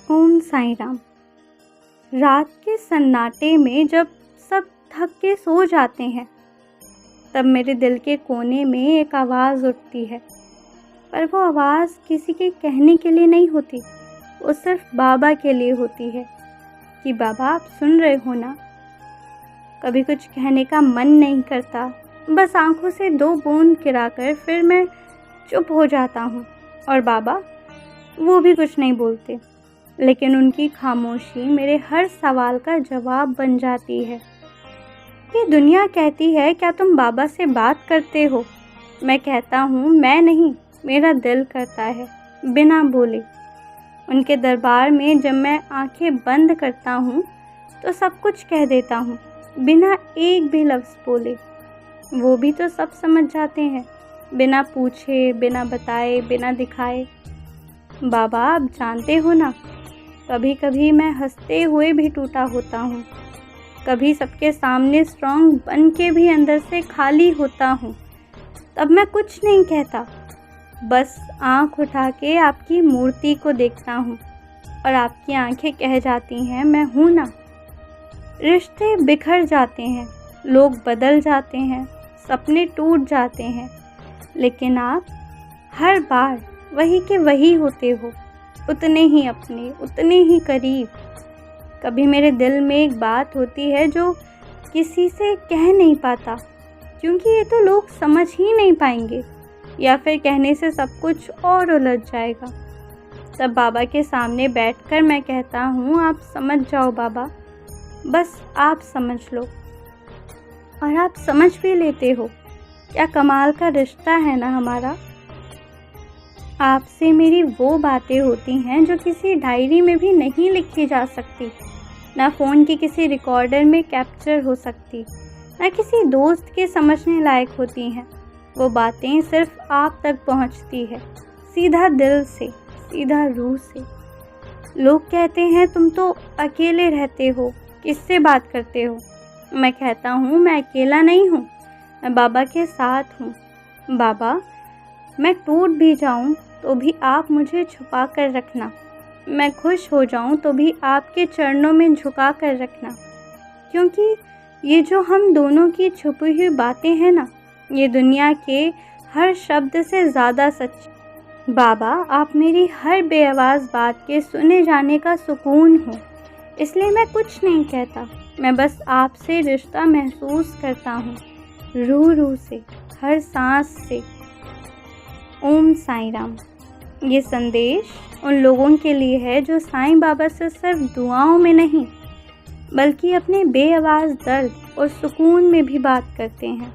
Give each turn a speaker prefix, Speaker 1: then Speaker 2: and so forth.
Speaker 1: ओम साईं राम। रात के सन्नाटे में जब सब थक के सो जाते हैं, तब मेरे दिल के कोने में एक आवाज़ उठती है। पर वो आवाज़ किसी के कहने के लिए नहीं होती, वो सिर्फ बाबा के लिए होती है कि बाबा आप सुन रहे हो ना। कभी कुछ कहने का मन नहीं करता, बस आंखों से 2 बूंद गिराकर फिर मैं चुप हो जाता हूँ। और बाबा वो भी कुछ नहीं बोलते, लेकिन उनकी खामोशी मेरे हर सवाल का जवाब बन जाती है। ये दुनिया कहती है क्या तुम बाबा से बात करते हो? मैं कहता हूँ मैं नहीं, मेरा दिल करता है बिना बोले। उनके दरबार में जब मैं आंखें बंद करता हूँ तो सब कुछ कह देता हूँ, बिना एक भी लफ्ज़ बोले। वो भी तो सब समझ जाते हैं, बिना पूछे, बिना बताए, बिना दिखाए। बाबा आप जानते हो ना, कभी कभी मैं हंसते हुए भी टूटा होता हूँ, कभी सबके सामने स्ट्रॉन्ग बन के भी अंदर से खाली होता हूँ। तब मैं कुछ नहीं कहता, बस आँख उठा के आपकी मूर्ति को देखता हूँ और आपकी आंखें कह जाती हैं मैं हूँ ना। रिश्ते बिखर जाते हैं, लोग बदल जाते हैं, सपने टूट जाते हैं, लेकिन आप हर बार वही के वही होते हो, उतने ही अपने, उतने ही करीब। कभी मेरे दिल में एक बात होती है जो किसी से कह नहीं पाता, क्योंकि ये तो लोग समझ ही नहीं पाएंगे, या फिर कहने से सब कुछ और उलझ जाएगा। तब बाबा के सामने बैठकर मैं कहता हूँ आप समझ जाओ बाबा, बस आप समझ लो। और आप समझ भी लेते हो। क्या कमाल का रिश्ता है ना हमारा। आपसे मेरी वो बातें होती हैं जो किसी डायरी में भी नहीं लिखी जा सकती, ना फ़ोन की किसी रिकॉर्डर में कैप्चर हो सकती, ना किसी दोस्त के समझने लायक होती हैं। वो बातें सिर्फ आप तक पहुंचती है, सीधा दिल से, सीधा रूह से। लोग कहते हैं तुम तो अकेले रहते हो, किससे बात करते हो? मैं कहता हूँ मैं अकेला नहीं हूँ, मैं बाबा के साथ हूँ। बाबा मैं टूट भी जाऊँ तो भी आप मुझे छुपा कर रखना, मैं खुश हो जाऊं तो भी आपके चरणों में झुका कर रखना, क्योंकि ये जो हम दोनों की छुपी हुई बातें हैं ना, ये दुनिया के हर शब्द से ज़्यादा सच्ची। बाबा आप मेरी हर बेआवाज़ बात के सुने जाने का सुकून हो, इसलिए मैं कुछ नहीं कहता, मैं बस आपसे रिश्ता महसूस करता हूँ, रूह रूह से, हर सांस से। ओम साईं राम। ये संदेश उन लोगों के लिए है जो साईं बाबा से सिर्फ दुआओं में नहीं, बल्कि अपने बेआवाज़ दर्द और सुकून में भी बात करते हैं।